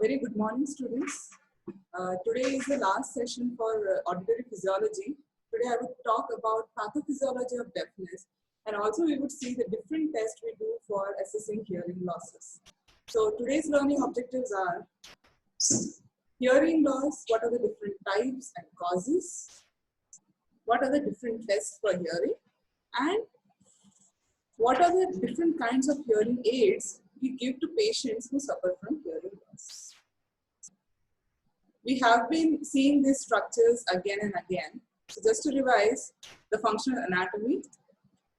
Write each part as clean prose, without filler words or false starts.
A very good morning, students. Today is the last session for auditory physiology. Today I would talk about pathophysiology of deafness, and also we would see the different tests we do for assessing hearing losses. So today's learning objectives are hearing loss, what are the different types and causes, what are the different tests for hearing, and what are the different kinds of hearing aids we give to patients who suffer from hearing loss. We have been seeing these structures again and again. So just to revise the functional anatomy,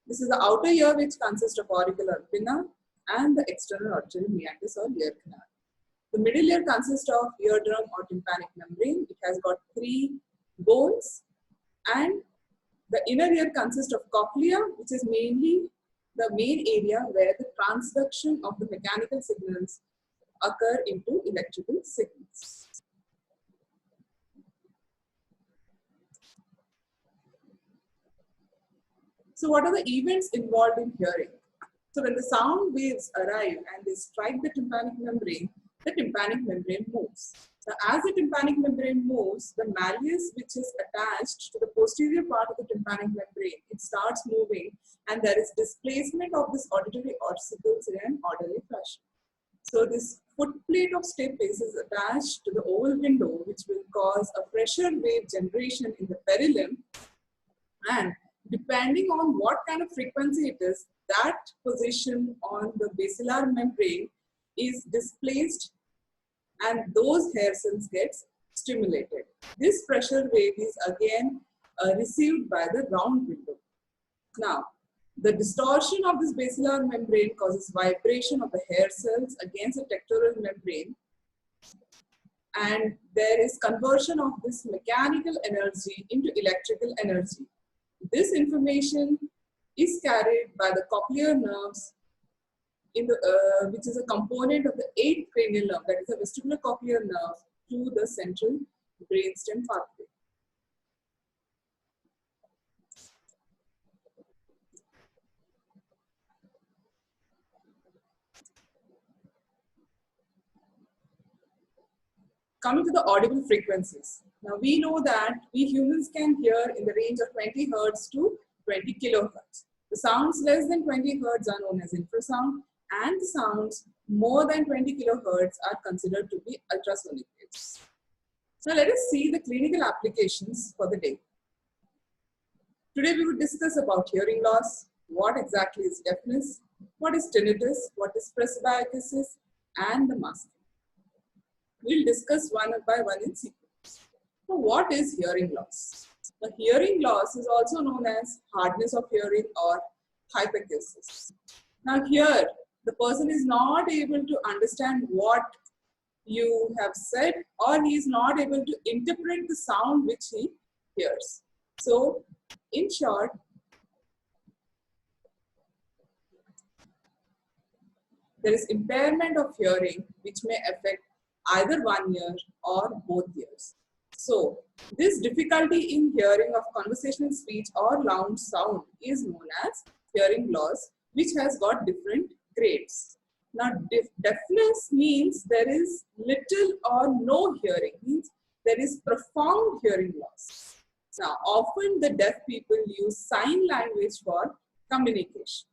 this is the outer ear which consists of auricular pinna and the external auditory meatus or ear canal. The middle ear consists of eardrum or tympanic membrane. It has got 3 bones, and the inner ear consists of cochlea, which is mainly the main area where the transduction of the mechanical signals occur into electrical signals. So what are the events involved in hearing? So when the sound waves arrive and they strike the tympanic membrane moves. Now as the tympanic membrane moves, the malleus which is attached to the posterior part of the tympanic membrane, it starts moving, and there is displacement of this auditory ossicles in an orderly fashion. So this foot plate of stapes is attached to the oval window, which will cause a pressure wave generation in the perilimb, and depending on what kind of frequency it is, that position on the basilar membrane is displaced and those hair cells get stimulated. This pressure wave is again received by the round window. Now, the distortion of this basilar membrane causes vibration of the hair cells against the tectoral membrane, and there is conversion of this mechanical energy into electrical energy. This information is carried by the cochlear nerves, which is a component of the 8th cranial nerve, that is the vestibular cochlear nerve, to the central brainstem pathway. Coming to the audible frequencies. Now we know that we humans can hear in the range of 20 Hz to 20 kHz. The sounds less than 20 Hz are known as infrasound, and the sounds more than 20 kHz are considered to be ultrasonic waves. So let us see the clinical applications for the day. Today we will discuss about hearing loss, what exactly is deafness, what is tinnitus, what is presbyacusis, and the masking. We'll discuss one by one in sequence. So what is hearing loss? The hearing loss is also known as hardness of hearing or hyperacusis. Now here, the person is not able to understand what you have said, or he is not able to interpret the sound which he hears. So, in short, there is impairment of hearing which may affect either one ear or both ears. So, this difficulty in hearing of conversational speech or loud sound is known as hearing loss, which has got different grades. Now, deafness means there is little or no hearing, means there is profound hearing loss. Now, often the deaf people use sign language for communication.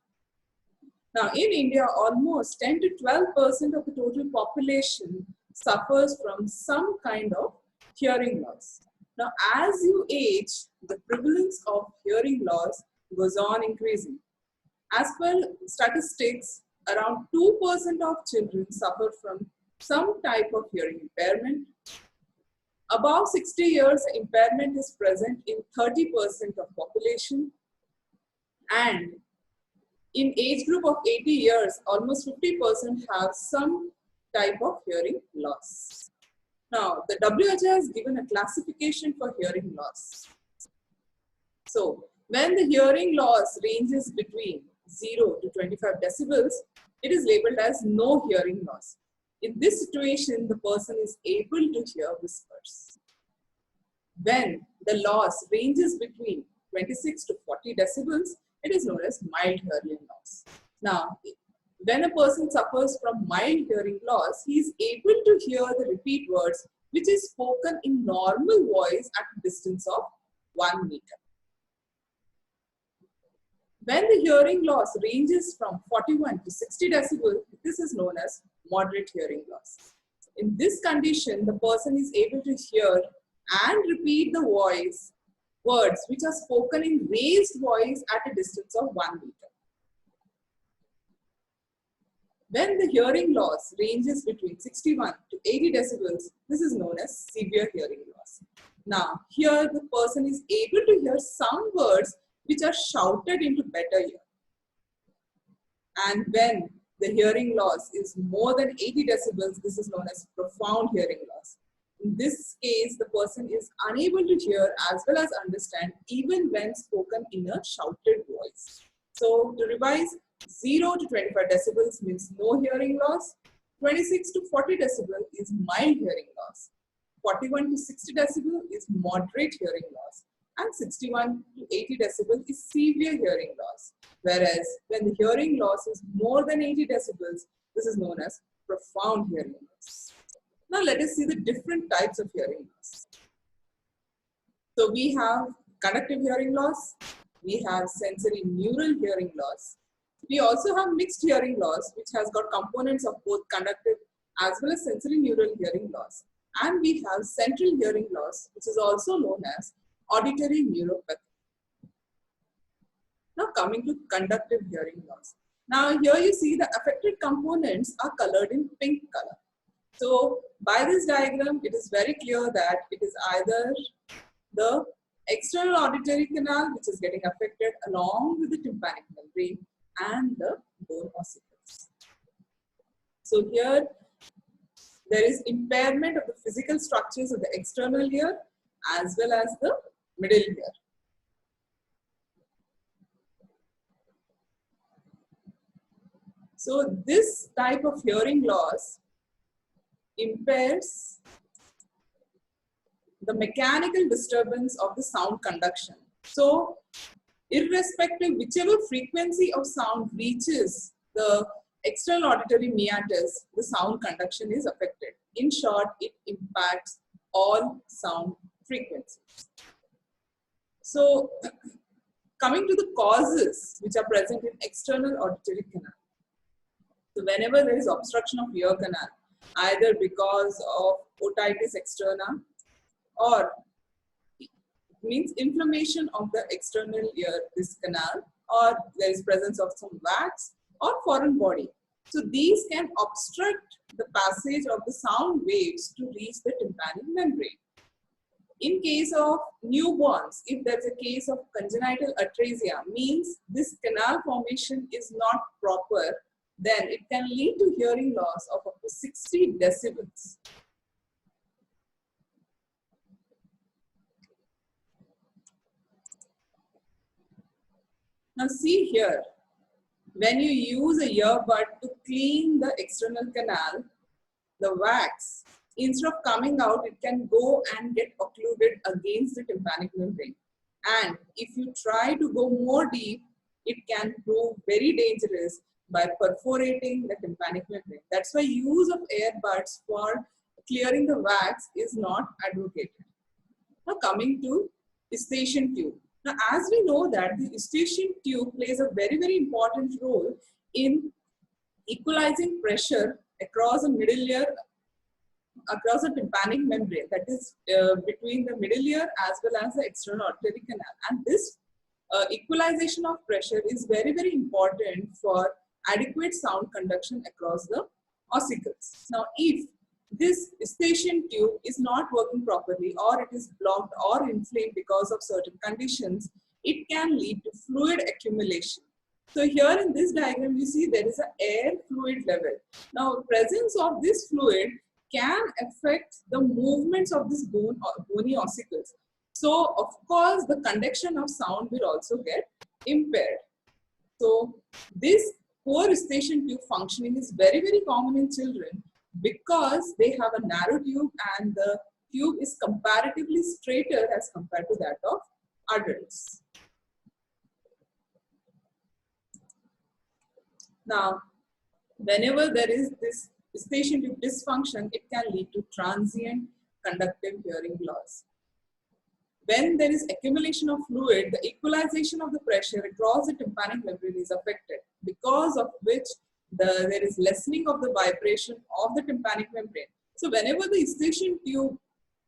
Now, in India, almost 10 to 12% of the total population suffers from some kind of hearing loss. Now, as you age, the prevalence of hearing loss goes on increasing. As per statistics, around 2% of children suffer from some type of hearing impairment. Above 60 years, impairment is present in 30% of population, and in age group of 80 years, almost 50% have some type of hearing loss. Now, the WHO has given a classification for hearing loss. So, when the hearing loss ranges between 0 to 25 decibels, it is labeled as no hearing loss. In this situation, the person is able to hear whispers. When the loss ranges between 26 to 40 decibels, it is known as mild hearing loss. Now, When a person suffers from mild hearing loss, he is able to hear the repeat words which is spoken in normal voice at a distance of 1 meter. When the hearing loss ranges from 41 to 60 decibels, this is known as moderate hearing loss. In this condition, the person is able to hear and repeat the words which are spoken in raised voice at a distance of 1 meter. When the hearing loss ranges between 61 to 80 decibels, this is known as severe hearing loss. Now, here the person is able to hear some words which are shouted into better ear. And when the hearing loss is more than 80 decibels, this is known as profound hearing loss. In this case, the person is unable to hear as well as understand even when spoken in a shouted voice. So to revise, 0 to 25 decibels means no hearing loss, 26 to 40 decibel is mild hearing loss, 41 to 60 decibel is moderate hearing loss, and 61 to 80 decibel is severe hearing loss. Whereas when the hearing loss is more than 80 decibels, this is known as profound hearing loss. Now let us see the different types of hearing loss. So we have conductive hearing loss, we have sensory neural hearing loss. We also have mixed hearing loss, which has got components of both conductive as well as sensory neural hearing loss. And we have central hearing loss, which is also known as auditory neuropathy. Now coming to conductive hearing loss. Now here you see the affected components are colored in pink color. So by this diagram, it is very clear that it is either the external auditory canal which is getting affected along with the tympanic membrane and the bone ossicles. So here there is impairment of the physical structures of the external ear as well as the middle ear. So this type of hearing loss impairs the mechanical disturbance of the sound conduction. So irrespective whichever frequency of sound reaches the external auditory meatus, the sound conduction is affected. In short, it impacts all sound frequencies. So coming to the causes which are present in external auditory canal. So whenever there is obstruction of ear canal, either because of otitis externa or means inflammation of the external ear, this canal, or there is presence of some wax or foreign body. So these can obstruct the passage of the sound waves to reach the tympanic membrane. In case of newborns, if there's a case of congenital atresia, means this canal formation is not proper, then it can lead to hearing loss of up to 60 decibels. Now see here, when you use a earbud to clean the external canal, the wax, instead of coming out, it can go and get occluded against the tympanic membrane. And if you try to go more deep, it can prove very dangerous by perforating the tympanic membrane. That's why use of earbuds for clearing the wax is not advocated. Now coming to eustachian tube. Now as we know that the eustachian tube plays a very, very important role in equalizing pressure across the middle ear, across the tympanic membrane, that is between the middle ear as well as the external auditory canal. And this equalization of pressure is very, very important for adequate sound conduction across the ossicles. Now, if this eustachian tube is not working properly, or it is blocked or inflamed because of certain conditions, it can lead to fluid accumulation. So here in this diagram, you see there is an air fluid level. Now, presence of this fluid can affect the movements of this bony ossicles. So, of course, the conduction of sound will also get impaired. So, this poor eustachian tube functioning is very, very common in children because they have a narrow tube and the tube is comparatively straighter as compared to that of adults. Now, Whenever there is this eustachian tube dysfunction, it can lead to transient conductive hearing loss. When there is accumulation of fluid, the equalization of the pressure across the tympanic membrane is affected, because of which there is lessening of the vibration of the tympanic membrane. So whenever the eustachian tube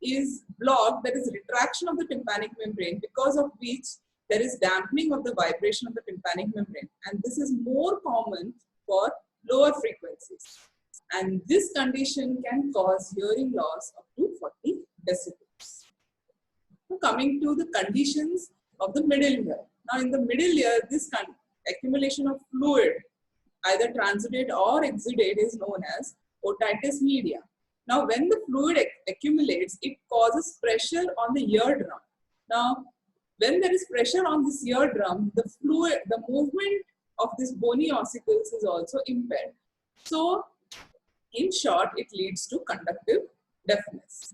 is blocked, there is retraction of the tympanic membrane, because of which there is dampening of the vibration of the tympanic membrane. And this is more common for lower frequencies. And this condition can cause hearing loss up to 40 decibels. Now coming to the conditions of the middle ear. Now in the middle ear, this accumulation of fluid, either transudate or exudate, is known as otitis media. Now when the fluid accumulates, it causes pressure on the eardrum. Now when there is pressure on this eardrum, the movement of this bony ossicles is also impaired. So in short, it leads to conductive deafness.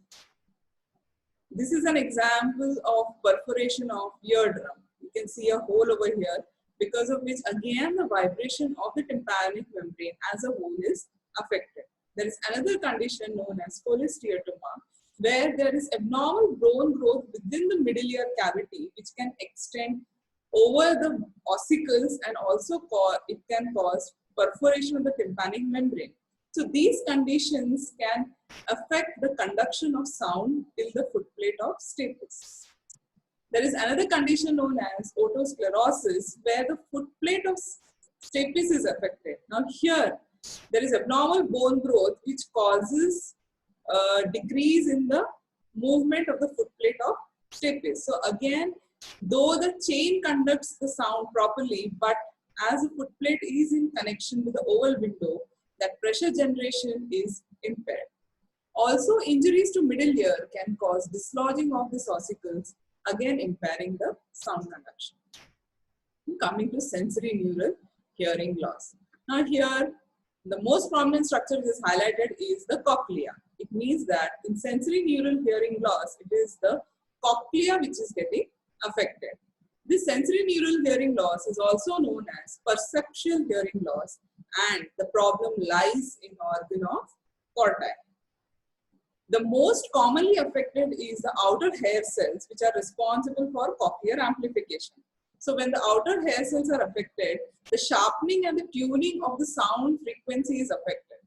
This is an example of perforation of eardrum. You can see a hole over here, because of which again the vibration of the tympanic membrane as a whole is affected. There is another condition known as cholesteatoma, where there is abnormal bone growth within the middle ear cavity, which can extend over the ossicles, and also it can cause perforation of the tympanic membrane. So these conditions can affect the conduction of sound till the footplate of stapes. There is another condition known as otosclerosis, where the footplate of stapes is affected. Now here, there is abnormal bone growth which causes a decrease in the movement of the footplate of stapes. So again, though the chain conducts the sound properly, but as the footplate is in connection with the oval window, that pressure generation is impaired. Also, injuries to middle ear can cause dislodging of the ossicles, again impairing the sound conduction. Coming to sensory neural hearing loss. Now here, the most prominent structure which is highlighted is the cochlea. It means that in sensory neural hearing loss, it is the cochlea which is getting affected. This sensory neural hearing loss is also known as perceptual hearing loss, and the problem lies in organ of corti. The most commonly affected is the outer hair cells, which are responsible for cochlear amplification. So when the outer hair cells are affected, the sharpening and the tuning of the sound frequency is affected.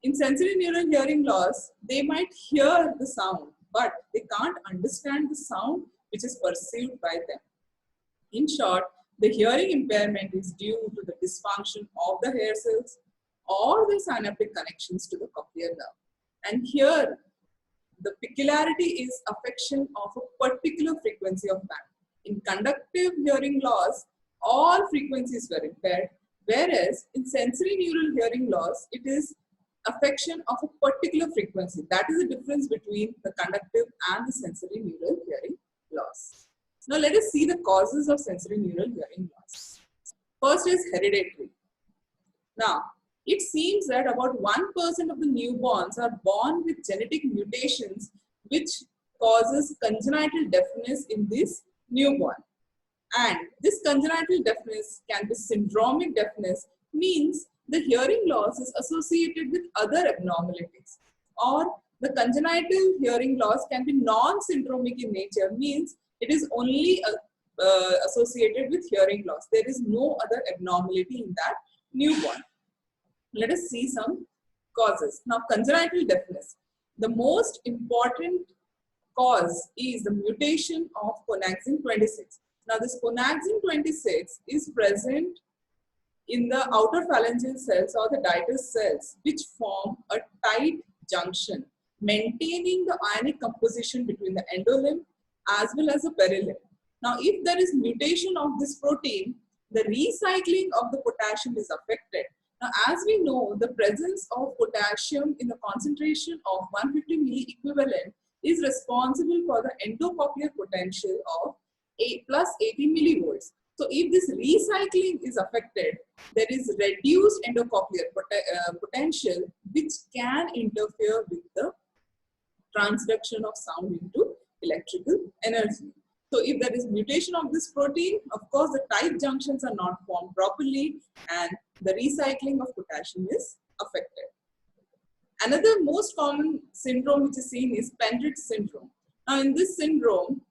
In sensory neural hearing loss, they might hear the sound, but they can't understand the sound which is perceived by them. In short, the hearing impairment is due to the dysfunction of the hair cells or the synaptic connections to the cochlear nerve. And here, the peculiarity is affection of a particular frequency of band. In conductive hearing loss, all frequencies were impaired, whereas in sensory neural hearing loss, it is affection of a particular frequency. That is the difference between the conductive and the sensory neural hearing loss. Now let us see the causes of sensory neural hearing loss. First is hereditary. Now, it seems that about 1% of the newborns are born with genetic mutations which causes congenital deafness in this newborn. And this congenital deafness can be syndromic deafness, means the hearing loss is associated with other abnormalities. Or the congenital hearing loss can be non-syndromic in nature, means it is only associated with hearing loss. There is no other abnormality in that newborn. Let us see some causes. Now, congenital deafness. The most important cause is the mutation of Conaxin 26. Now, this Conaxin 26 is present in the outer phalangeal cells or the ditus cells, which form a tight junction, maintaining the ionic composition between the endolimb as well as the perilimb. Now, if there is mutation of this protein, the recycling of the potassium is affected. Now, as we know, the presence of potassium in the concentration of 150 milliequivalent is responsible for the endocochlear potential of plus 80 millivolts. So, if this recycling is affected, there is reduced endocochlear potential, which can interfere with the transduction of sound into electrical energy. So if there is mutation of this protein, of course the tight junctions are not formed properly and the recycling of potassium is affected. Another most common syndrome which is seen is Pendred syndrome. Now in this syndrome,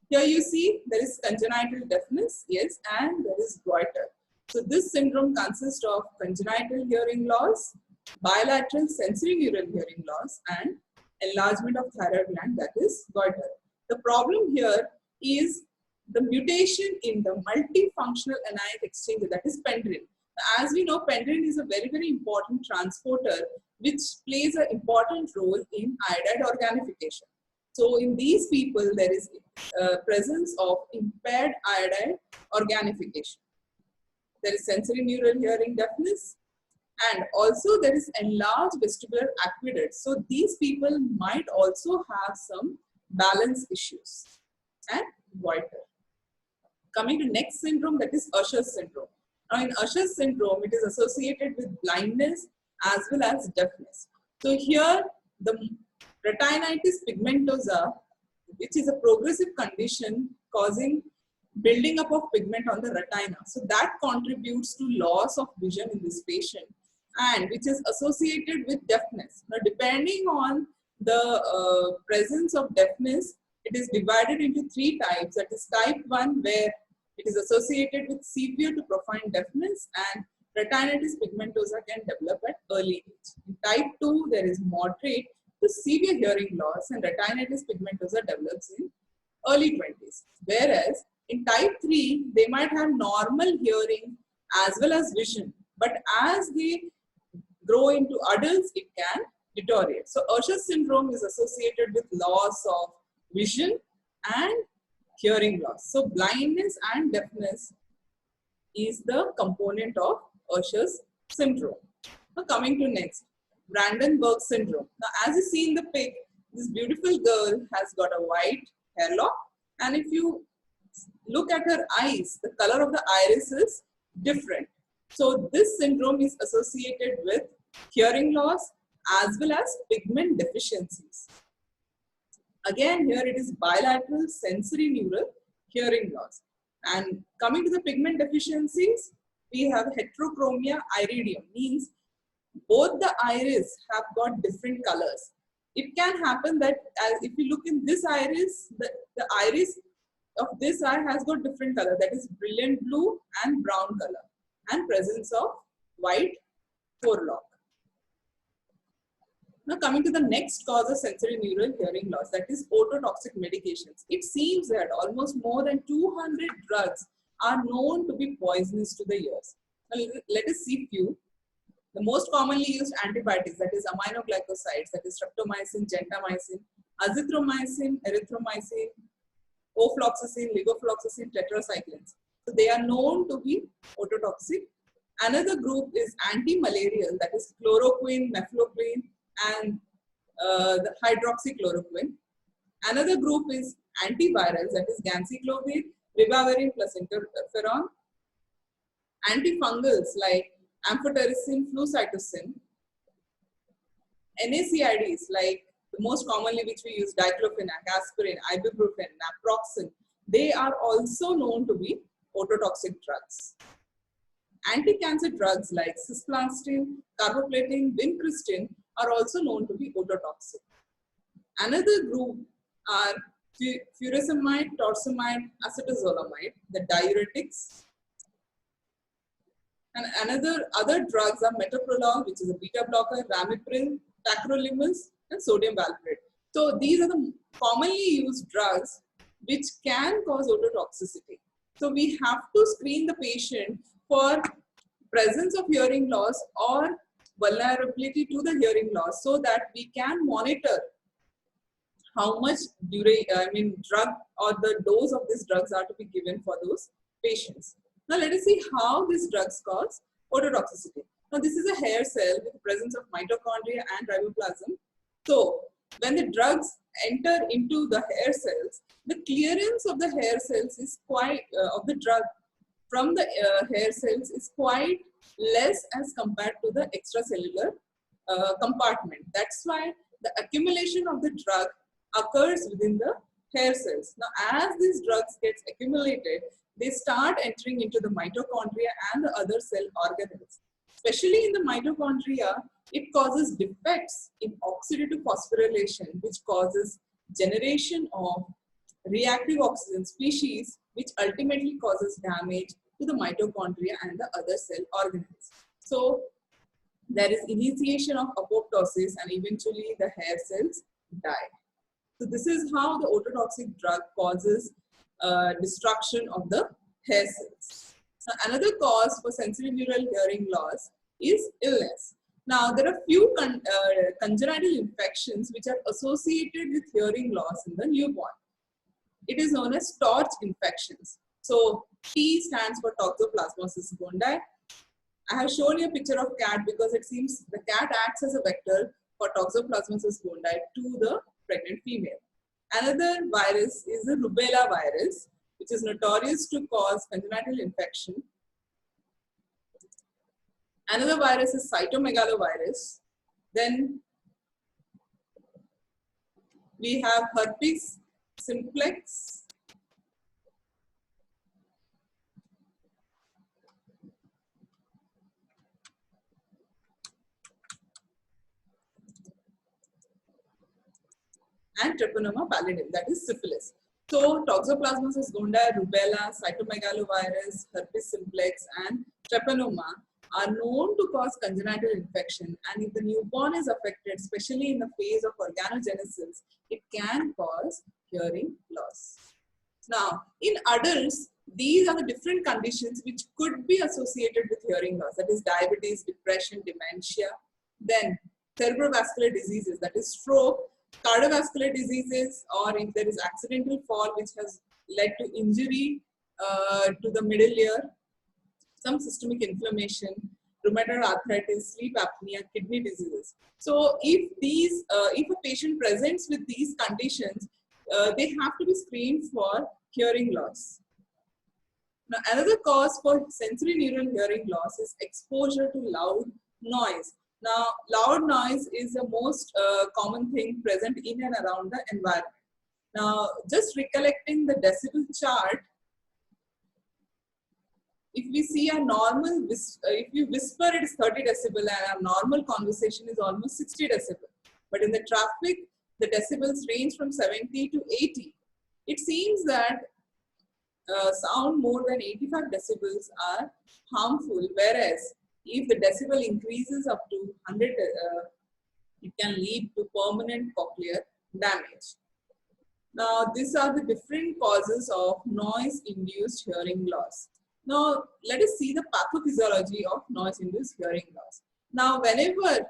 here you see there is congenital deafness, yes, and there is goiter. So this syndrome consists of congenital hearing loss, bilateral sensorineural hearing loss, and enlargement of thyroid gland, that is goiter. The problem here is the mutation in the multifunctional anionic exchanger, that is pendrin. As we know, pendrin is a very, very important transporter which plays an important role in iodide organification. So in these people, there is presence of impaired iodide organification. There is sensorineural hearing deafness, and also there is enlarged vestibular aqueduct. So these people might also have some balance issues and goiter. Coming to next syndrome, that is Usher's syndrome. Now in Usher's syndrome, it is associated with blindness as well as deafness. So here the retinitis pigmentosa, which is a progressive condition causing building up of pigment on the retina. So that contributes to loss of vision in this patient, and which is associated with deafness. Now depending on the presence of deafness, it is divided into three types. That is type 1, where it is associated with severe to profound deafness, and retinitis pigmentosa can develop at early age. In type 2, there is moderate to severe hearing loss, and retinitis pigmentosa develops in early 20s. Whereas in type 3, they might have normal hearing as well as vision, but as they grow into adults, it can deteriorate. So Usher's syndrome is associated with loss of vision and hearing loss. So blindness and deafness is the component of Usher's syndrome. Now coming to next, Brandenburg syndrome. Now as you see in the pic, this beautiful girl has got a white hairlock, and if you look at her eyes, the color of the iris is different. So this syndrome is associated with hearing loss as well as pigment deficiencies. Again, here it is bilateral sensorineural hearing loss. And coming to the pigment deficiencies, we have heterochromia iridium, means both the iris have got different colors. It can happen that as if you look in this iris, the iris of this eye has got different color, that is brilliant blue and brown color, and presence of white forelock. Now coming to the next cause of sensorineural hearing loss, that is ototoxic medications. It seems that almost more than 200 drugs are known to be poisonous to the ears. Now let us see few. The most commonly used antibiotics, that is aminoglycosides, that is streptomycin, gentamicin, azithromycin, erythromycin, ofloxacin, levofloxacin, tetracyclines. So they are known to be ototoxic. Another group is anti-malarial, that is chloroquine, mefloquine, and the hydroxychloroquine. Another group is antivirals, that is ganciclovir, ribavirin plus interferon. Antifungals like amphotericin, flucytosine. NSAIDs like the most commonly which we use, diclofenac, aspirin, ibuprofen, naproxen, they are also known to be ototoxic drugs. Anti-cancer drugs like cisplatin, carboplatin, vincristine are also known to be ototoxic. Another group are furosemide, torsemide, acetazolamide, the diuretics. And other drugs are metoprolol, which is a beta blocker, ramipril, tacrolimus, and sodium valproate. So these are the commonly used drugs which can cause ototoxicity. So we have to screen the patient for presence of hearing loss or vulnerability to the hearing loss, so that we can monitor how much drug or the dose of these drugs are to be given for those patients. Now let us see how these drugs cause ototoxicity. Now this is a hair cell with the presence of mitochondria and riboplasm. So when the drugs enter into the hair cells, the clearance of the hair cells is quite, of the drug from the hair cells is quite less as compared to the extracellular compartment. That's why the accumulation of the drug occurs within the hair cells. Now, as these drugs get accumulated, they start entering into the mitochondria and the other cell organelles. Especially in the mitochondria, it causes defects in oxidative phosphorylation, which causes generation of reactive oxygen species, which ultimately causes damage to the mitochondria and the other cell organelles. So there is initiation of apoptosis and eventually the hair cells die. So this is how the ototoxic drug causes destruction of the hair cells. Now, another cause for sensorineural hearing loss is illness. Now, there are few congenital infections which are associated with hearing loss in the newborn. It is known as TORCH infections. So, T stands for Toxoplasmosis gondii. I have shown you a picture of cat because it seems the cat acts as a vector for Toxoplasmosis gondii to the pregnant female. Another virus is the rubella virus, which is notorious to cause congenital infection. Another virus is cytomegalovirus. Then we have herpes simplex. And Treponema pallidum, that is syphilis. So, Toxoplasmosis gondii, rubella, cytomegalovirus, herpes simplex, and treponema are known to cause congenital infection. And if the newborn is affected, especially in the phase of organogenesis, it can cause hearing loss. Now, in adults, these are the different conditions which could be associated with hearing loss. That is diabetes, depression, dementia. Then cerebrovascular diseases, that is stroke, cardiovascular diseases, or if there is accidental fall which has led to injury to the middle ear, some systemic inflammation, rheumatoid arthritis, sleep apnea, kidney diseases. So if a patient presents with these conditions, they have to be screened for hearing loss. Now, another cause for sensorineural hearing loss is exposure to loud noise. Now, loud noise is the most common thing present in and around the environment. Now, just recollecting the decibel chart, if we see a normal, if you whisper it is 30 decibel and a normal conversation is almost 60 decibel. But in the traffic, the decibels range from 70 to 80. It seems that sound more than 85 decibels are harmful, whereas if the decibel increases up to 100, it can lead to permanent cochlear damage. Now, these are the different causes of noise-induced hearing loss. Now, let us see the pathophysiology of noise-induced hearing loss. Now, whenever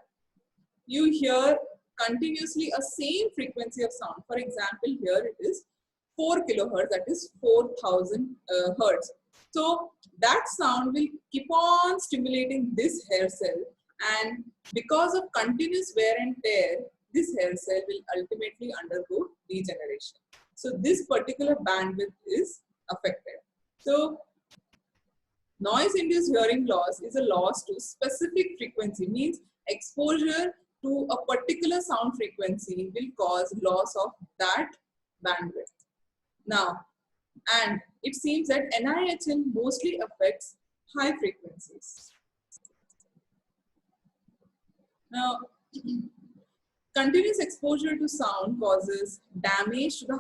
you hear continuously a same frequency of sound, for example, here it is 4 kilohertz, that is 4000 hertz. So that sound will keep on stimulating this hair cell, and because of continuous wear and tear, this hair cell will ultimately undergo degeneration. So this particular bandwidth is affected. So noise-induced hearing loss is a loss to specific frequency, means exposure to a particular sound frequency will cause loss of that bandwidth. Now, and it seems that NIHL mostly affects high frequencies. Now, continuous exposure to sound causes damage to the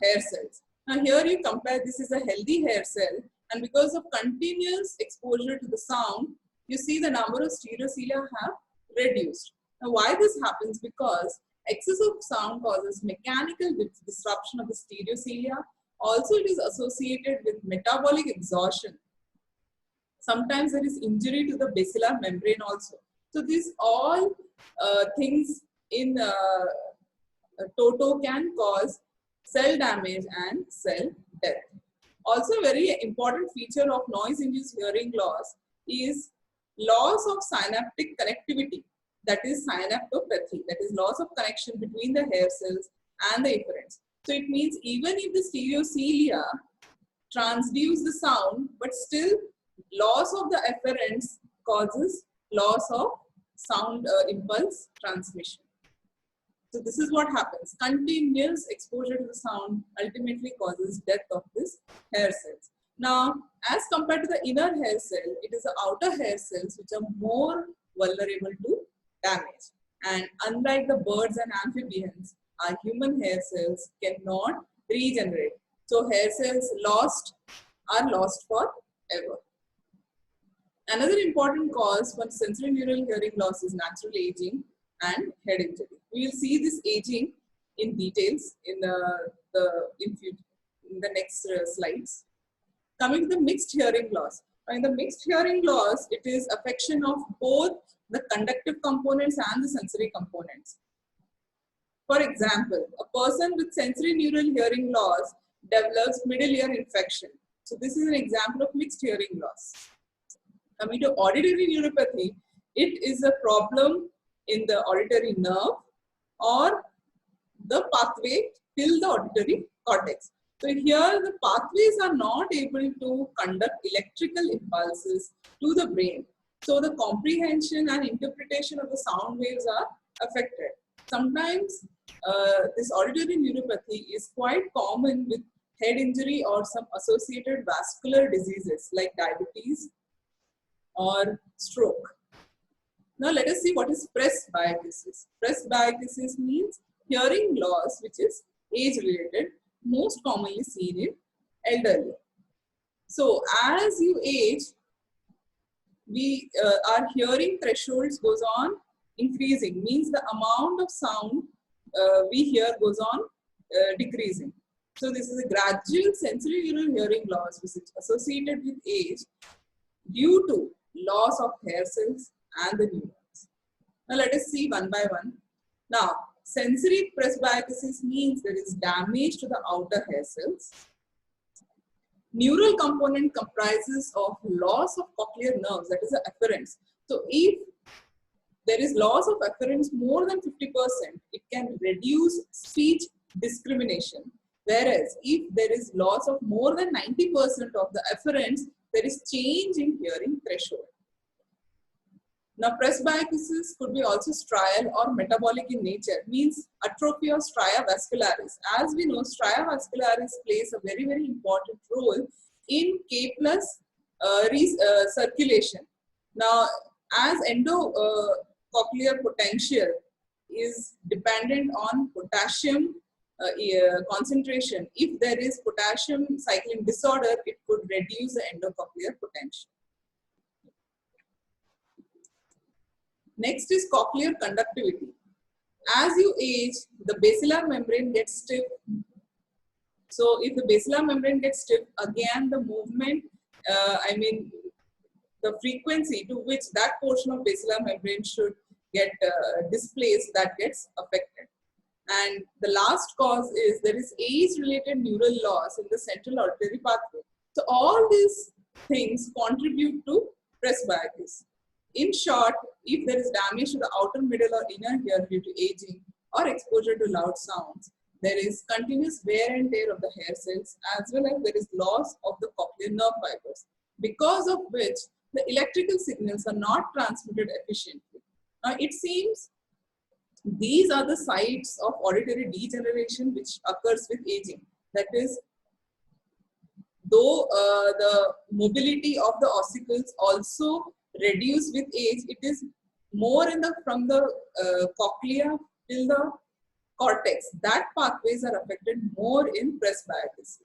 hair cells. Now, here you compare, this is a healthy hair cell, and because of continuous exposure to the sound, you see the number of stereocilia have reduced. Now, why this happens? Because excessive sound causes mechanical disruption of the stereocilia. Also, it is associated with metabolic exhaustion. Sometimes there is injury to the basilar membrane also. So these all things in toto can cause cell damage and cell death. Also, a very important feature of noise-induced hearing loss is loss of synaptic connectivity, that is synaptopathy, that is loss of connection between the hair cells and the efferents. So it means even if the stereocilia transduce the sound, but still loss of the efferents causes loss of sound impulse transmission. So this is what happens. Continuous exposure to the sound ultimately causes death of this hair cells. Now, as compared to the inner hair cell, it is the outer hair cells which are more vulnerable to damage. And unlike the birds and amphibians, our human hair cells cannot regenerate. So hair cells are lost forever. Another important cause for sensorineural hearing loss is natural aging and head injury. We will see this aging in details in the next slides. Coming to the mixed hearing loss. In the mixed hearing loss, it is affection of both the conductive components and the sensory components. For example, a person with sensorineural hearing loss develops middle ear infection. So this is an example of mixed hearing loss. Coming to auditory neuropathy, it is a problem in the auditory nerve or the pathway till the auditory cortex. So here the pathways are not able to conduct electrical impulses to the brain. So the comprehension and interpretation of the sound waves are affected. Sometimes this auditory neuropathy is quite common with head injury or some associated vascular diseases like diabetes or stroke. Now let us see what is presbyacusis. Presbyacusis means hearing loss which is age related, most commonly seen in elderly. So as you age, our hearing thresholds goes on increasing, means the amount of sound we hear goes on decreasing. So this is a gradual sensorineural hearing loss which is associated with age due to loss of hair cells and the neurons. Now let us see one by one. Now, sensory presbyacusis means there is damage to the outer hair cells. Neural component comprises of loss of cochlear nerves, that is the afferents. So if there is loss of afferents more than 50%, it can reduce speech discrimination. Whereas if there is loss of more than 90% of the afferents, there is change in hearing threshold. Now, presbyacusis could be also strial or metabolic in nature, means atrophy of stria vascularis. As we know, stria vascularis plays a very, very important role in K plus circulation. Now, as endocochlear potential is dependent on potassium concentration, if there is potassium cycling disorder, it could reduce the endocochlear potential. Next is cochlear conductivity. As you age, the basilar membrane gets stiff. So if the basilar membrane gets stiff, again the movement, the frequency to which that portion of basilar membrane should get displaced, that gets affected. And the last cause is there is age-related neural loss in the central auditory pathway. So all these things contribute to presbyacusis. In short, if there is damage to the outer, middle or inner ear due to aging or exposure to loud sounds, there is continuous wear and tear of the hair cells, as well as there is loss of the cochlear nerve fibers, because of which the electrical signals are not transmitted efficiently. Now it seems these are the sites of auditory degeneration which occurs with aging. That is, though the mobility of the ossicles also reduce with age, it is more from the cochlea till the cortex. That pathways are affected more in presbyacusis.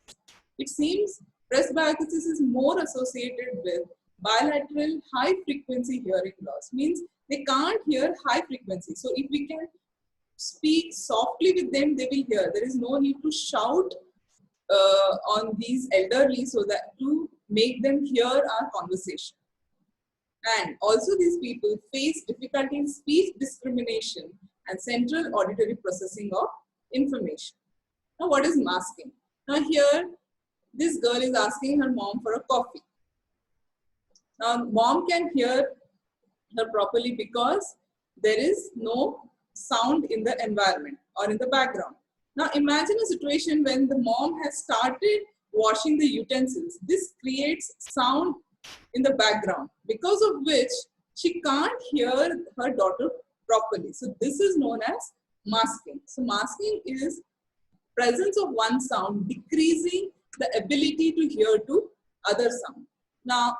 It seems presbyacusis is more associated with bilateral high frequency hearing loss, means they can't hear high frequency. So if we can speak softly with them, they will hear. There is no need to shout on these elderly so that to make them hear our conversation. And also these people face difficulty in speech discrimination and central auditory processing of information. Now what is masking? Now here, this girl is asking her mom for a coffee. Now mom can hear her properly because there is no sound in the environment or in the background. Now imagine a situation when the mom has started washing the utensils. This creates sound in the background, because of which she can't hear her daughter properly. So this is known as masking. So masking is presence of one sound decreasing the ability to hear to other sound. Now,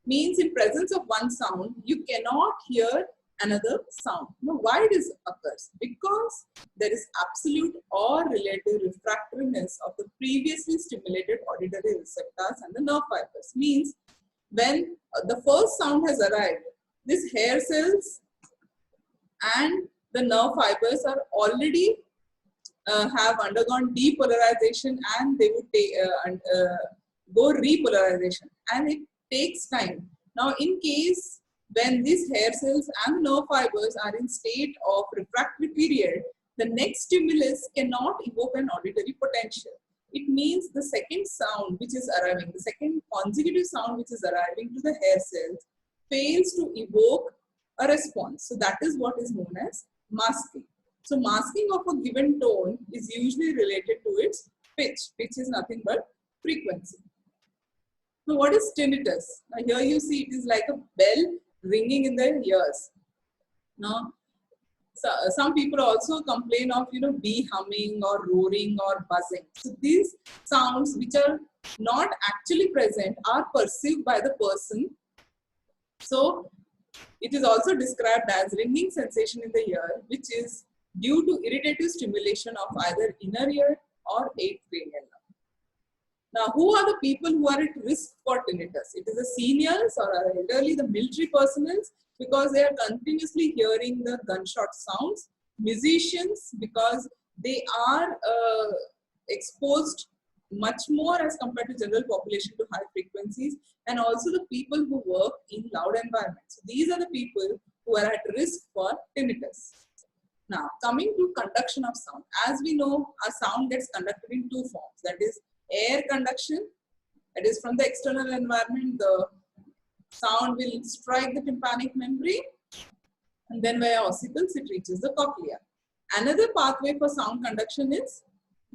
means in presence of one sound, you cannot hear another sound. Now, why this occurs? Because there is absolute or relative refractoriness of the previously stimulated auditory receptors and the nerve fibers. Means when the first sound has arrived, these hair cells and the nerve fibers are already have undergone depolarization, and they would take, go repolarization, and it takes time. Now, in case when these hair cells and nerve fibers are in state of refractory period, the next stimulus cannot evoke an auditory potential. It means the second sound which is arriving, the second consecutive sound which is arriving to the hair cells fails to evoke a response. So that is what is known as masking. So masking of a given tone is usually related to its pitch. Pitch is nothing but frequency. So what is tinnitus? Now here you see it is like a bell ringing in their ears. Now, so, some people also complain of bee humming or roaring or buzzing. So these sounds which are not actually present are perceived by the person. So it is also described as ringing sensation in the ear, which is due to irritative stimulation of either inner ear or eighth cranial nerve. Now, who are the people who are at risk for tinnitus? It is the seniors or elderly, the military personnel, because they are continuously hearing the gunshot sounds. Musicians, because they are exposed much more as compared to general population to high frequencies, and also the people who work in loud environments. So these are the people who are at risk for tinnitus. Now, coming to conduction of sound. As we know, a sound gets conducted in two forms. That is air conduction. That is from the external environment, the sound will strike the tympanic membrane, and then via ossicles it reaches the cochlea. Another pathway for sound conduction is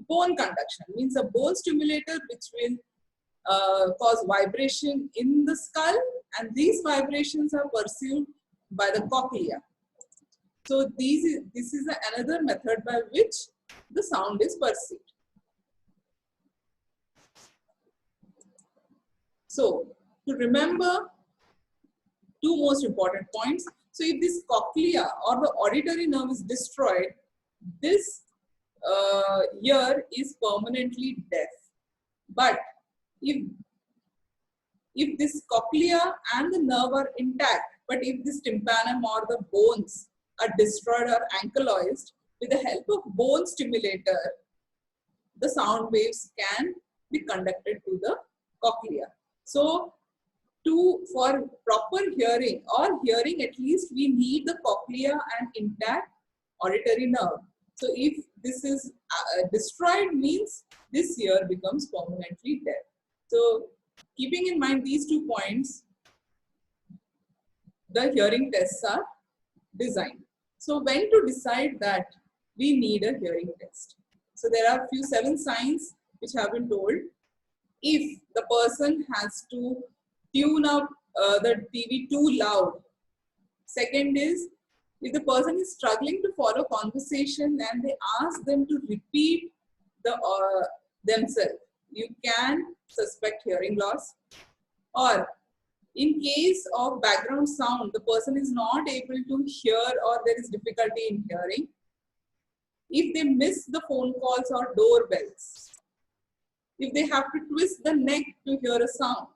bone conduction. Means a bone stimulator which will cause vibration in the skull, and these vibrations are perceived by the cochlea. So this is another method by which the sound is perceived. So to remember two most important points. So if this cochlea or the auditory nerve is destroyed, this ear is permanently deaf. But if this cochlea and the nerve are intact, but if this tympanum or the bones are destroyed or ankylosed, with the help of bone stimulator, the sound waves can be conducted to the cochlea. So for proper hearing or hearing, at least we need the cochlea and intact auditory nerve. So if this is destroyed, means this ear becomes permanently deaf. So keeping in mind these 2 points, the hearing tests are designed. So when to decide that we need a hearing test? So there are 7 signs which have been told. If the person has to tune up the TV too loud. Second is, if the person is struggling to follow conversation and they ask them to repeat themselves, you can suspect hearing loss. Or in case of background sound, the person is not able to hear or there is difficulty in hearing. If they miss the phone calls or doorbells. If they have to twist the neck to hear a sound.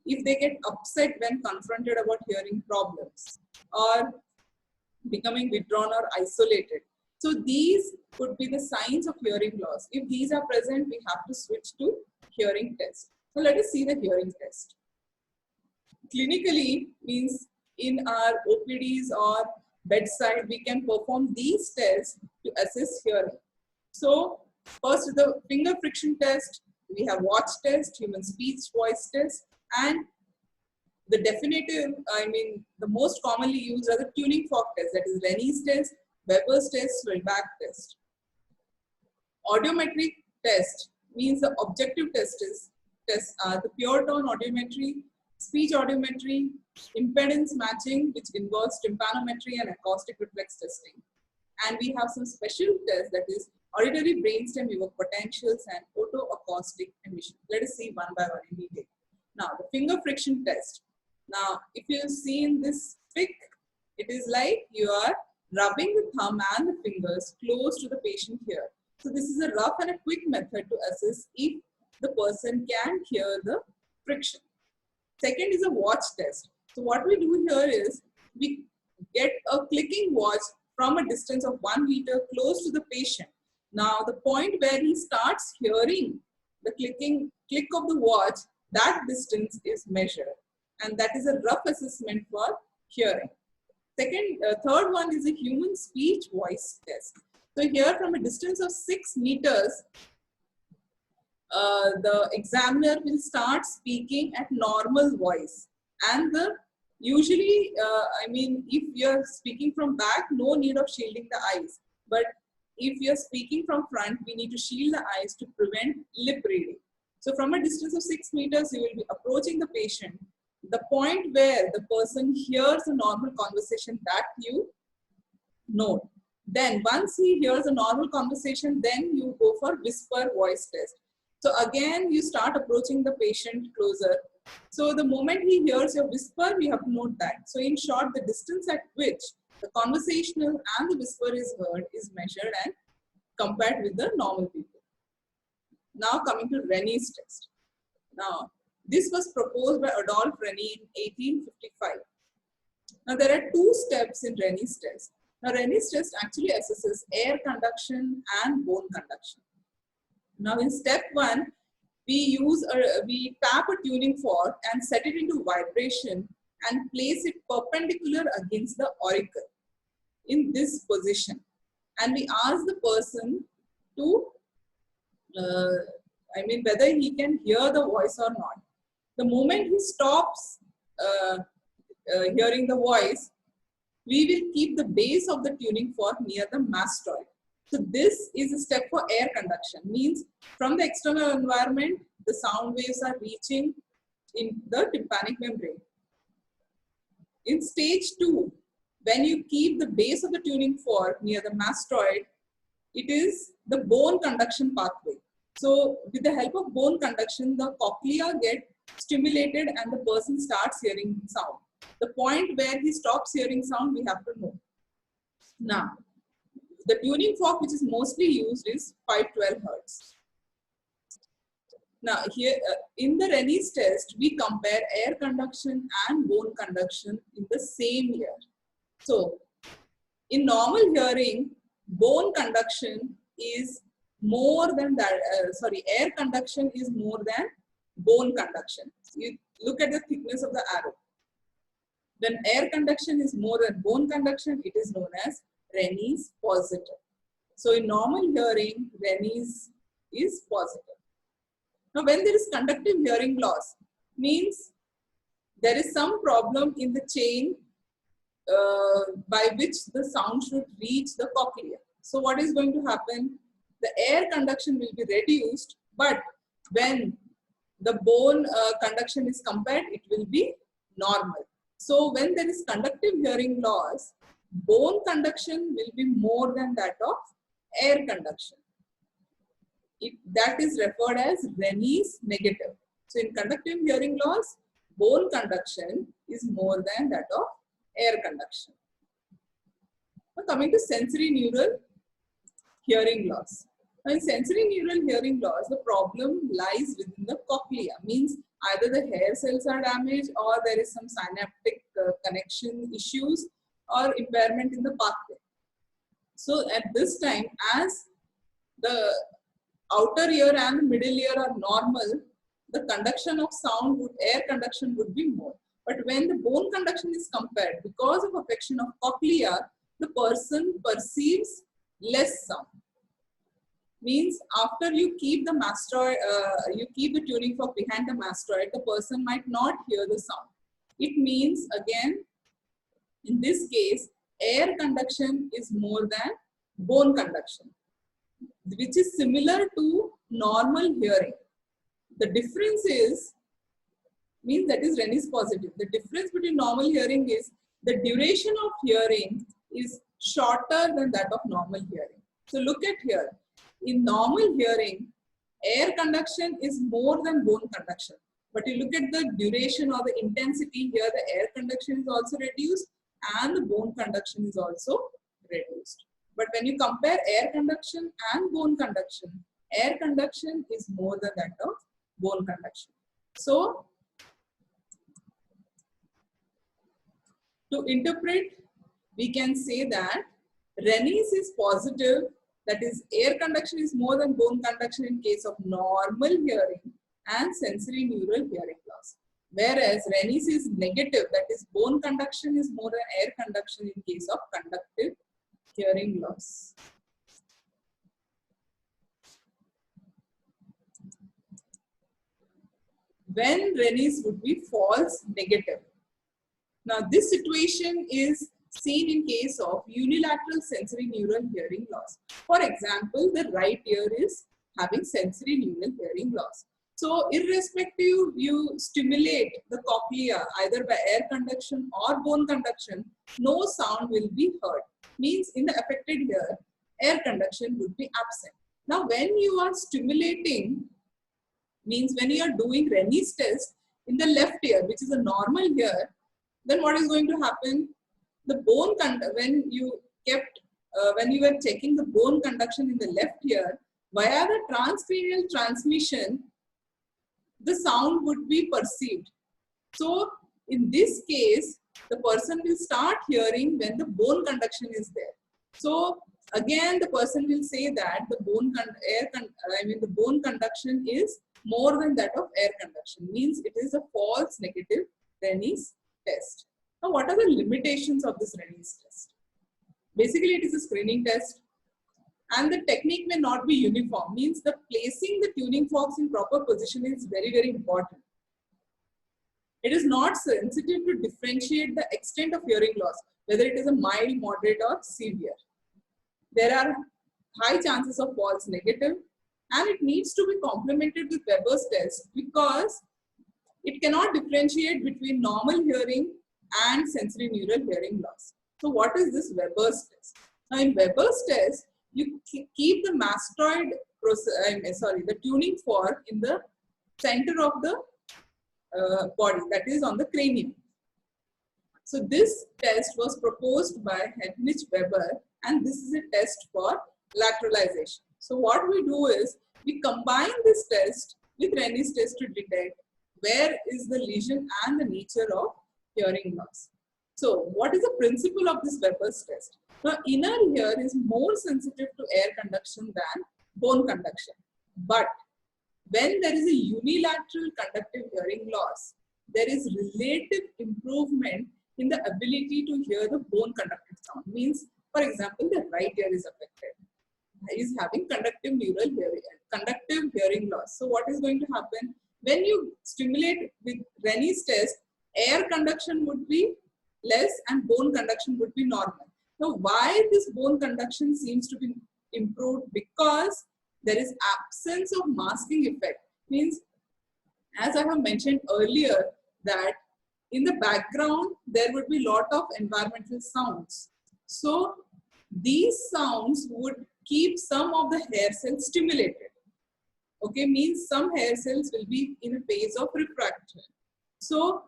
If they get upset when confronted about hearing problems or becoming withdrawn or isolated. So these could be the signs of hearing loss. If these are present, we have to switch to hearing test. So let us see the hearing test. Clinically means in our OPDs or bedside, we can perform these tests to assess hearing. So first is the finger friction test. We have watch test, human speech voice test, and the definitive, the most commonly used are the tuning fork test, that is Rennie's test, Weber's test, Swillback test. Audiometric test means the objective tests are the pure tone audiometry, speech audiometry, impedance matching, which involves tympanometry and acoustic reflex testing. And we have some special tests, that is auditory brainstem evok potentials and photoacoustic emission. Let us see one by one in detail. Now, the finger friction test. Now, if you see in this pic, it is like you are rubbing the thumb and the fingers close to the patient here. So this is a rough and a quick method to assess if the person can hear the friction. Second is a watch test. So what we do here is we get a clicking watch from a distance of 1 meter close to the patient. Now the point where he starts hearing the click of the watch, that distance is measured, and that is a rough assessment for hearing. Third one is a human speech voice test. So here from a distance of 6 meters, the examiner will start speaking at normal voice, and usually, I mean, if you're speaking from back, no need of shielding the eyes. But if you're speaking from front, we need to shield the eyes to prevent lip reading. So from a distance of 6 meters, you will be approaching the patient. The point where the person hears a normal conversation, that you note. Then once he hears a normal conversation, then you go for whisper voice test. So again, you start approaching the patient closer. So the moment he hears your whisper, we have to note that. So in short, the distance at which the conversational and the whisper is heard is measured and compared with the normal people. Now coming to Rennie's test. Now, this was proposed by Adolphe Rennie in 1855. Now there are 2 steps in Rennie's test. Now Rennie's test actually assesses air conduction and bone conduction. Now in step 1, we tap a tuning fork and set it into vibration and place it perpendicular against the auricle in this position. And we ask the person to, whether he can hear the voice or not. The moment he stops hearing the voice, we will keep the base of the tuning fork near the mastoid. So this is a step for air conduction, means from the external environment, the sound waves are reaching in the tympanic membrane. In stage 2, when you keep the base of the tuning fork near the mastoid, it is the bone conduction pathway. So with the help of bone conduction, the cochlea gets stimulated and the person starts hearing sound. The point where he stops hearing sound, we have to know. Now, the tuning fork which is mostly used is 512 Hertz. Now here in the Rennie's test, we compare air conduction and bone conduction in the same year. So in normal hearing, bone conduction is more than that, air conduction is more than bone conduction. So you look at the thickness of the arrow. When air conduction is more than bone conduction, it is known as Rennie's positive. So in normal hearing, Rennie's is positive. Now when there is conductive hearing loss, means there is some problem in the chain by which the sound should reach the cochlea. So what is going to happen? The air conduction will be reduced, but when the bone conduction is compared, it will be normal. So when there is conductive hearing loss, bone conduction will be more than that of air conduction. That is referred as Rennie's negative. So in conductive hearing loss, bone conduction is more than that of air conduction. Now coming to sensory neural hearing loss. Now in sensory neural hearing loss, the problem lies within the cochlea, means either the hair cells are damaged or there is some synaptic connection issues or impairment in the pathway. So at this time, as the outer ear and the middle ear are normal, the conduction of sound air conduction would be more. But when the bone conduction is compared, because of affection of cochlea, the person perceives less sound. Means after you keep the mastoid, you keep the tuning fork behind the mastoid, the person might not hear the sound. It means again, in this case, air conduction is more than bone conduction, which is similar to normal hearing. The difference is, means that is Rennie's positive. The difference between normal hearing is the duration of hearing is shorter than that of normal hearing. So look at here. In normal hearing, air conduction is more than bone conduction. But you look at the duration or the intensity here, the air conduction is also reduced and the bone conduction is also reduced. But when you compare air conduction and bone conduction, air conduction is more than that of bone conduction. So, to interpret, we can say that Rennie's is positive, that is air conduction is more than bone conduction in case of normal hearing and sensory neural hearing loss. Whereas Rennie's is negative, that is bone conduction is more than air conduction in case of conductive hearing loss. When Rennie's would be false negative. Now this situation is seen in case of unilateral sensory neural hearing loss. For example, the right ear is having sensory neural hearing loss. So irrespective, you stimulate the cochlea either by air conduction or bone conduction, no sound will be heard. Means in the affected ear, air conduction would be absent. Now when you are stimulating, means when you are doing Rennie's test in the left ear, which is a normal ear, then what is going to happen? The bone when you were checking the bone conduction in the left ear, via the transcranial transmission, the sound would be perceived. So in this case, the person will start hearing when the bone conduction is there. So again, the person will say that the bone conduction is more than that of air conduction. Means it is a false negative Rennie's test. Now, what are the limitations of this Rennie's test? Basically, it is a screening test and the technique may not be uniform. Means the placing the tuning forks in proper position is very, very important. It is not sensitive to differentiate the extent of hearing loss, whether it is a mild, moderate or severe. There are high chances of false negative and it needs to be complemented with Weber's test because it cannot differentiate between normal hearing and sensory neural hearing loss. So what is this Weber's test? Now in Weber's test, you keep the mastoid, the tuning fork in the center of the body, that is on the cranium. So this test was proposed by Heinrich Weber and this is a test for lateralization. So what we do is we combine this test with Rennie's test to detect where is the lesion and the nature of hearing loss. So what is the principle of this Weber's test? Now inner ear is more sensitive to air conduction than bone conduction. But when there is a unilateral conductive hearing loss, there is relative improvement in the ability to hear the bone conducted sound. Means, for example, the right ear is affected. Is having conductive hearing loss. So what is going to happen? When you stimulate with Rennie's test, air conduction would be less and bone conduction would be normal. Now why this bone conduction seems to be improved? Because there is absence of masking effect. Means, as I have mentioned earlier, that in the background there would be lot of environmental sounds. So these sounds would keep some of the hair cells stimulated. Okay, means some hair cells will be in a phase of refraction. So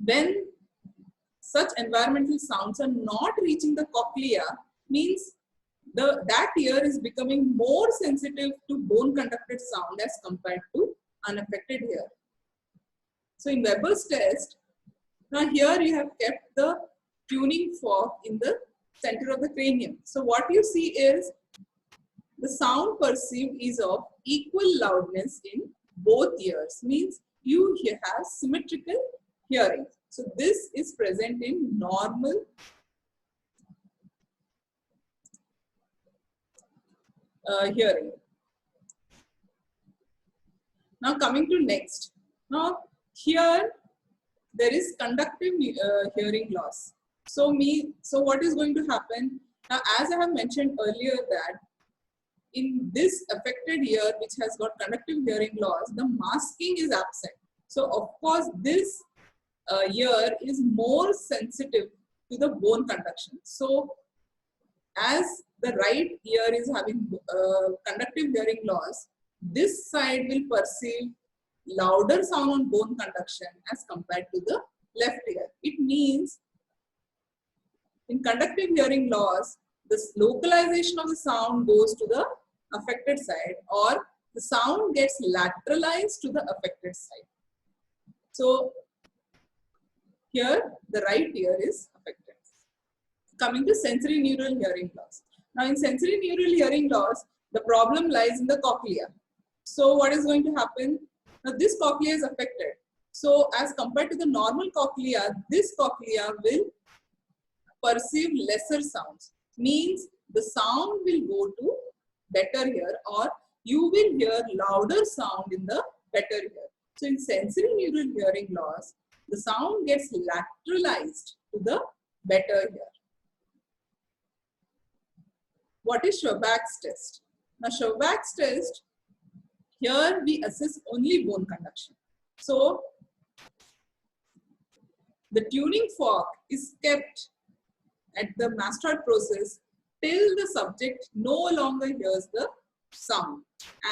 when such environmental sounds are not reaching the cochlea, means that ear is becoming more sensitive to bone conducted sound as compared to unaffected ear. So in Weber's test, now here you have kept the tuning fork in the center of the cranium. So what you see is the sound perceived is of equal loudness in both ears. Means you have symmetrical hearing. So this is present in normal hearing. Now coming to next. Now here there is conductive hearing loss. So what is going to happen? Now as I have mentioned earlier that in this affected ear which has got conductive hearing loss, the masking is absent. So of course this ear is more sensitive to the bone conduction. So as the right ear is having conductive hearing loss, this side will perceive louder sound on bone conduction as compared to the left ear. It means in conductive hearing loss, this localization of the sound goes to the affected side, or the sound gets lateralized to the affected side. So here the right ear is affected. Coming to sensory neural hearing loss. Now in sensory neural hearing loss, the problem lies in the cochlea. So what is going to happen? Now this cochlea is affected. So as compared to the normal cochlea, this cochlea will perceive lesser sounds. Means the sound will go to better ear, or you will hear louder sound in the better ear. So in sensory neural hearing loss, the sound gets lateralized to the better ear. What is Schwabach's test? Now Schwabach's test, here we assess only bone conduction. So the tuning fork is kept at the mastoid process till the subject no longer hears the sound.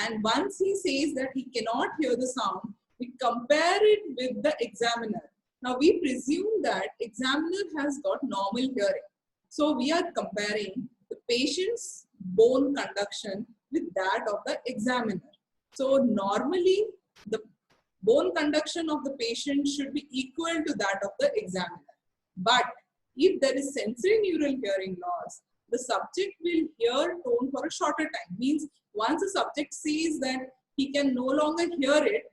And once he says that he cannot hear the sound, we compare it with the examiner. Now we presume that examiner has got normal hearing. So we are comparing the patient's bone conduction with that of the examiner. So normally the bone conduction of the patient should be equal to that of the examiner. But if there is sensory neural hearing loss, the subject will hear tone for a shorter time. Means once the subject sees that he can no longer hear it,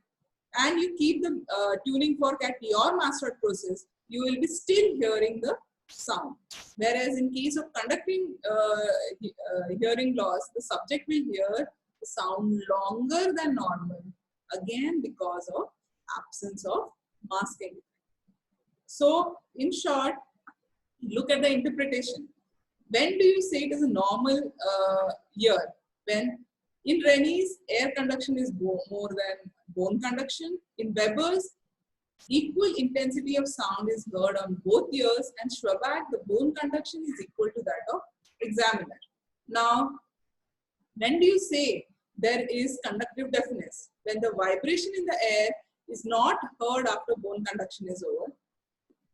and you keep the tuning fork at your mastoid process, you will be still hearing the sound. Whereas in case of conducting hearing loss, the subject will hear the sound longer than normal, again because of absence of masking. So in short, look at the interpretation. When do you say it is a normal ear? When in Rennie's, air conduction is more than bone conduction. In Weber's, equal intensity of sound is heard on both ears, and Schwabach, the bone conduction is equal to that of examiner. Now, when do you say there is conductive deafness? When the vibration in the air is not heard after bone conduction is over.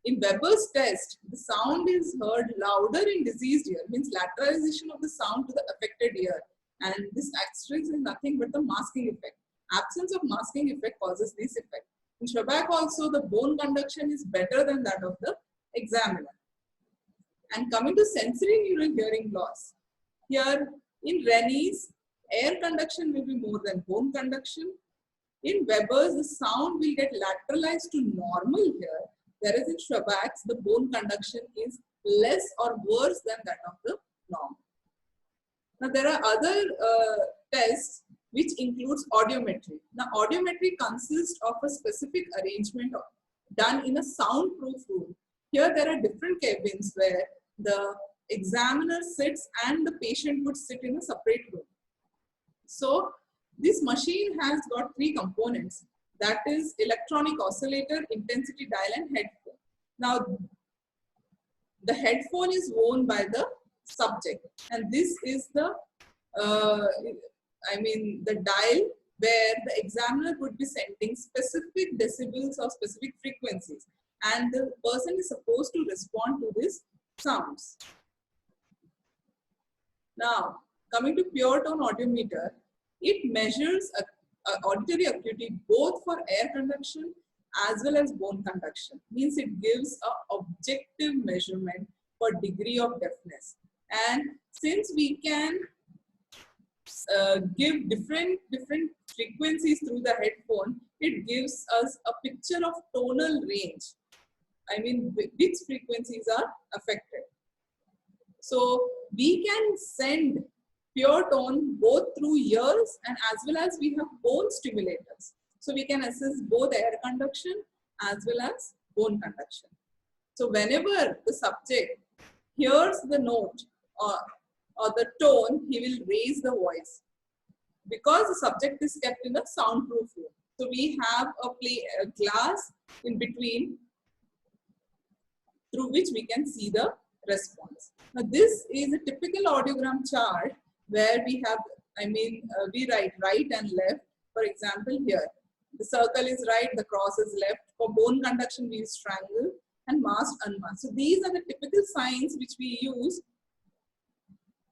In Weber's test, the sound is heard louder in diseased ear, means lateralization of the sound to the affected ear. And this asterisk is nothing but the masking effect. Absence of masking effect causes this effect. In Schwabach also, the bone conduction is better than that of the examiner. And coming to sensory neural hearing loss, here in Rennie's, air conduction will be more than bone conduction. In Weber's, the sound will get lateralized to normal here, whereas in Schwabach's, the bone conduction is less or worse than that of the norm. Now, there are other tests which includes audiometry. Now, audiometry consists of a specific arrangement done in a soundproof room. Here, there are different cabins where the examiner sits and the patient would sit in a separate room. So, this machine has got three components. That is electronic oscillator, intensity dial, and headphone. Now, the headphone is worn by the subject, and this is the the dial where the examiner would be sending specific decibels or specific frequencies, and the person is supposed to respond to these sounds. Now, coming to pure tone audiometer, it measures auditory acuity both for air conduction as well as bone conduction. Means it gives an objective measurement for degree of deafness. And since we can give different frequencies through the headphone, it gives us a picture of tonal range. I mean, which frequencies are affected. So we can send pure tone both through ears and as well as we have bone stimulators. So we can assess both air conduction as well as bone conduction. So whenever the subject hears the note or the tone, he will raise the voice because the subject is kept in a soundproof room. So we have a glass in between through which we can see the response. Now this is a typical audiogram chart where we have, we write right and left. For example, here, the circle is right, the cross is left. For bone conduction, we use triangle, and masked, unmasked. So these are the typical signs which we use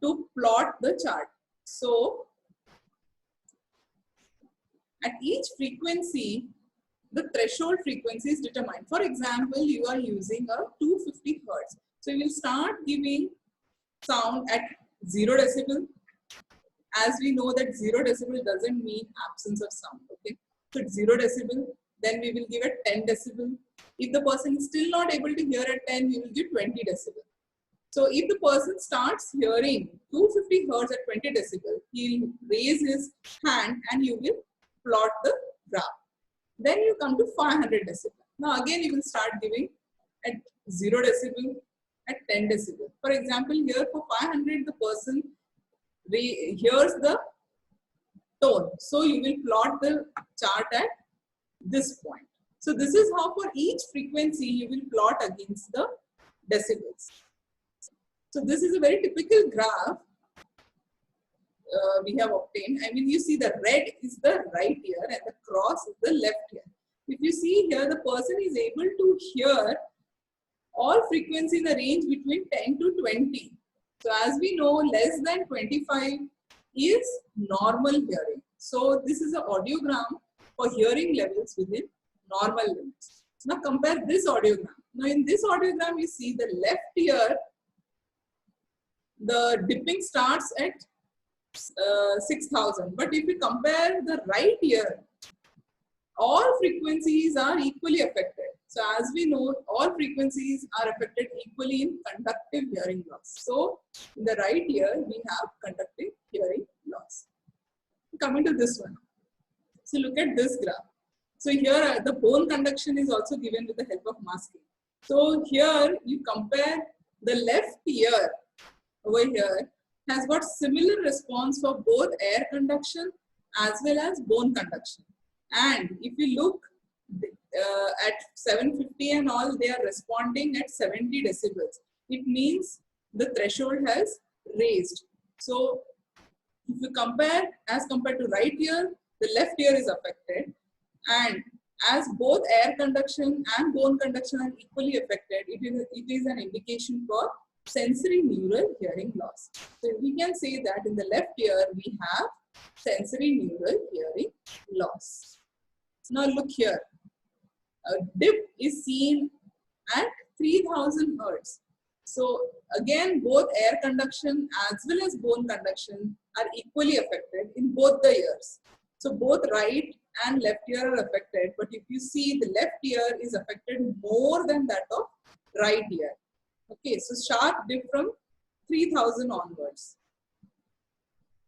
to plot the chart. So at each frequency, the threshold frequency is determined. For example, you are using a 250 Hertz. So you will start giving sound at 0 decibel. As we know that 0 decibel doesn't mean absence of sound. Okay, so it's 0 decibel. Then we will give it 10 decibel. If the person is still not able to hear at 10, we will give 20 decibel. So if the person starts hearing 250 Hertz at 20 decibel, he'll raise his hand and you will plot the graph. Then you come to 500 decibel. Now again you will start giving at 0 decibel, at 10 decibel. For example, here for 500 the person hears the tone. So you will plot the chart at this point. So this is how for each frequency you will plot against the decibels. So this is a very typical graph we have obtained. You see the red is the right ear and the cross is the left ear. If you see here, the person is able to hear all frequency in the range between 10 to 20. So as we know, less than 25 is normal hearing. So this is an audiogram for hearing levels within normal limits. Now compare this audiogram. Now in this audiogram, you see the left ear, the dipping starts at 6,000. But if you compare the right ear, all frequencies are equally affected. So as we know, all frequencies are affected equally in conductive hearing loss. So in the right ear, we have conductive hearing loss. Coming to this one. So look at this graph. So here the bone conduction is also given with the help of masking. So here you compare the left ear over here has got similar response for both air conduction as well as bone conduction. And if you look at 750 and all, they are responding at 70 decibels. It means the threshold has raised. So if you compare as compared to right ear, the left ear is affected. And as both air conduction and bone conduction are equally affected, it is an indication for sensory neural hearing loss. So we can say that in the left ear, we have sensory neural hearing loss. Now look here, a dip is seen at 3000 Hertz. So again, both air conduction as well as bone conduction are equally affected in both the ears. So both right and left ear are affected, but if you see, the left ear is affected more than that of right ear. Okay, so sharp dip from 3000 onwards.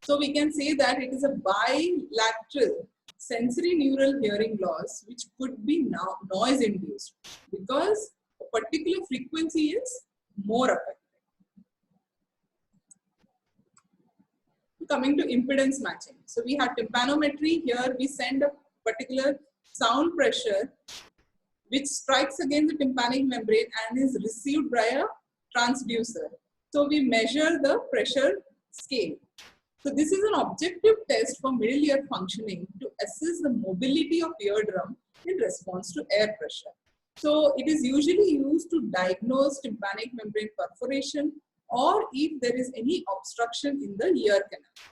So we can say that it is a bilateral sensory neural hearing loss, which could be now noise induced because a particular frequency is more affected. Coming to impedance matching. So we have tympanometry. Here we send a particular sound pressure which strikes against the tympanic membrane and is received by a transducer. So we measure the pressure scale. So this is an objective test for middle ear functioning to assess the mobility of eardrum in response to air pressure. So it is usually used to diagnose tympanic membrane perforation or if there is any obstruction in the ear canal.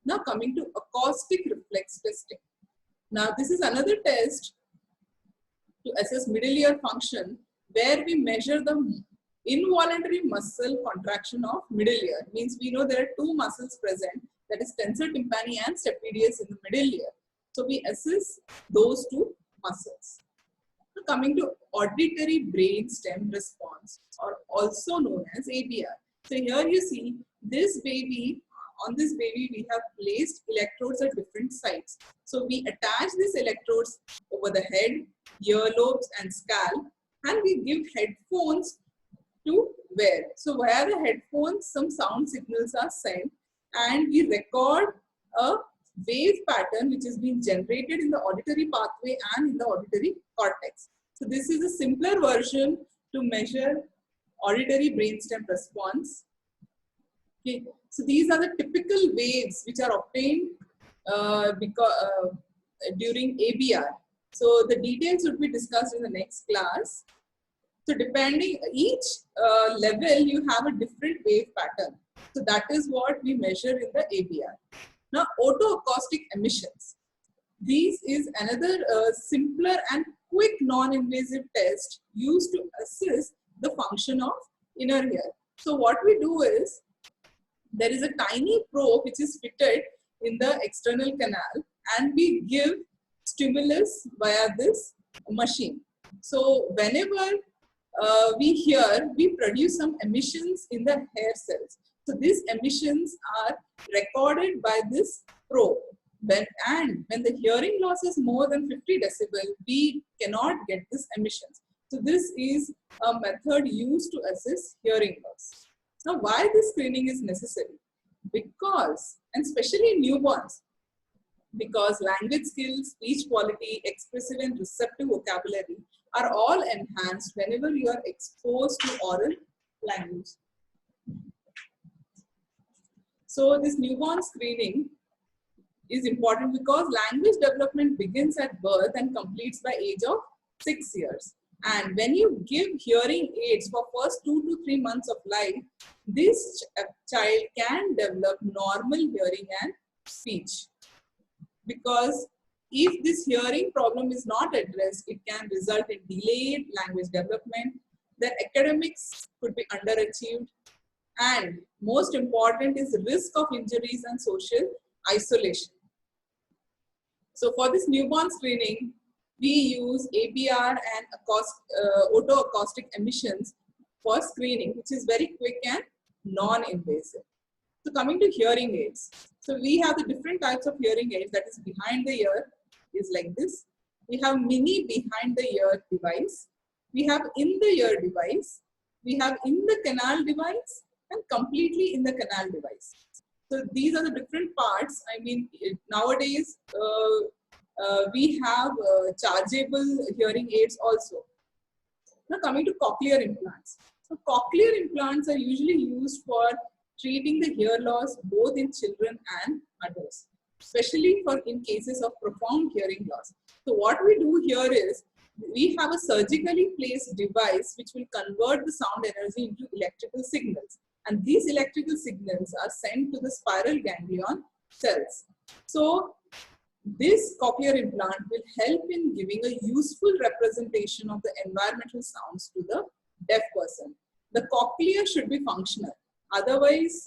Now coming to acoustic reflex testing. Now this is another test to assess middle ear function where we measure the involuntary muscle contraction of middle ear. Means we know there are two muscles present, that is tensor tympani and stapedius in the middle ear. So we assess those two muscles. Now coming to auditory brain stem response, or also known as ABR. So here you see this baby, on this baby we have placed electrodes at different sites. So we attach these electrodes over the head, earlobes and scalp, and we give headphones to wear. So via the headphones, some sound signals are sent and we record a wave pattern which is being generated in the auditory pathway and in the auditory cortex. So this is a simpler version to measure auditory brainstem response. Okay, so these are the typical waves which are obtained during ABR. So the details would be discussed in the next class. So depending each level, you have a different wave pattern. So that is what we measure in the ABR. Now, autoacoustic emissions. This is another simpler and quick non-invasive test used to assess the function of inner ear. So what we do is, there is a tiny probe which is fitted in the external canal, and we give stimulus via this machine. So whenever we hear, we produce some emissions in the hair cells. So these emissions are recorded by this probe. And when the hearing loss is more than 50 decibel, we cannot get these emissions. So this is a method used to assess hearing loss. Now, why this screening is necessary? Because, and especially in newborns, because language skills, speech quality, expressive and receptive vocabulary are all enhanced whenever you are exposed to oral language. So this newborn screening is important because language development begins at birth and completes by age of 6 years. And when you give hearing aids for first 2 to 3 months of life, this child can develop normal hearing and speech. Because if this hearing problem is not addressed, it can result in delayed language development. Their academics could be underachieved. And most important is risk of injuries and social isolation. So for this newborn screening, we use ABR and autoacoustic emissions for screening, which is very quick and non-invasive. So coming to hearing aids. So we have the different types of hearing aids, that is behind the ear is like this. We have mini behind the ear device. We have in the ear device. We have in the canal device and completely in the canal device. So these are the different parts. I mean, nowadays we have chargeable hearing aids also. Now coming to cochlear implants. So cochlear implants are usually used for treating the hear loss both in children and adults, especially for in cases of profound hearing loss. So what we do here is, we have a surgically placed device which will convert the sound energy into electrical signals. And these electrical signals are sent to the spiral ganglion cells. So this cochlear implant will help in giving a useful representation of the environmental sounds to the deaf person. The cochlea should be functional. Otherwise,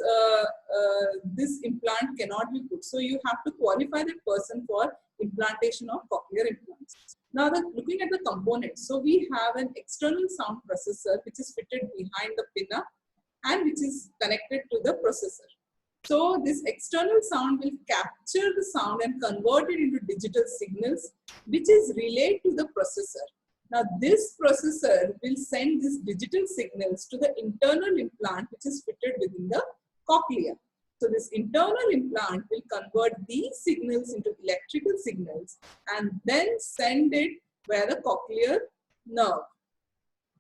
this implant cannot be put. So you have to qualify that person for implantation of cochlear implants. Now, looking at the components. So we have an external sound processor which is fitted behind the pinna and which is connected to the processor. So this external sound will capture the sound and convert it into digital signals, which is relayed to the processor. Now this processor will send these digital signals to the internal implant, which is fitted within the cochlea. So this internal implant will convert these signals into electrical signals and then send it via the cochlear nerve.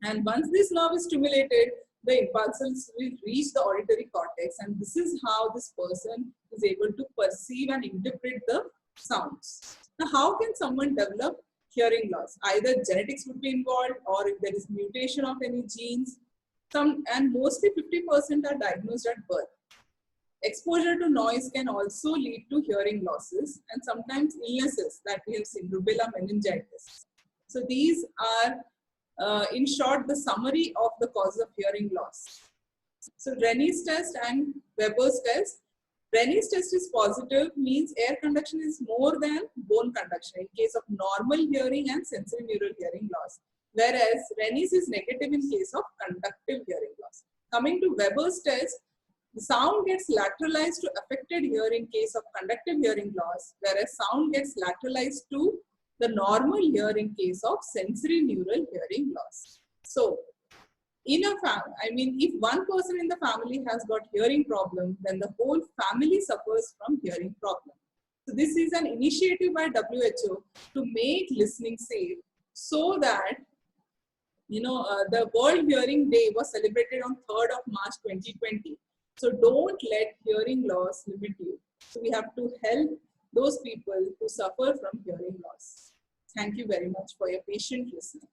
And once this nerve is stimulated, the impulses will reach the auditory cortex, and this is how this person is able to perceive and interpret the sounds. Now, how can someone develop hearing loss? Either genetics would be involved, or if there is mutation of any genes. And mostly 50% are diagnosed at birth. Exposure to noise can also lead to hearing losses, and sometimes illnesses that we have seen, rubella, meningitis. So these are in short, the summary of the cause of hearing loss. So Rennie's test and Weber's test. Rennie's test is positive, means air conduction is more than bone conduction in case of normal hearing and sensory neural hearing loss. Whereas Rennie's is negative in case of conductive hearing loss. Coming to Weber's test, the sound gets lateralized to affected hearing in case of conductive hearing loss, whereas sound gets lateralized to the normal hearing case of sensory neural hearing loss. So, in a family, I mean, if one person in the family has got hearing problem, then the whole family suffers from hearing problem. So, this is an initiative by WHO to make listening safe, so that the World Hearing Day was celebrated on 3rd of March 2020. So don't let hearing loss limit you. So we have to help those people who suffer from hearing loss. Thank you very much for your patient listening.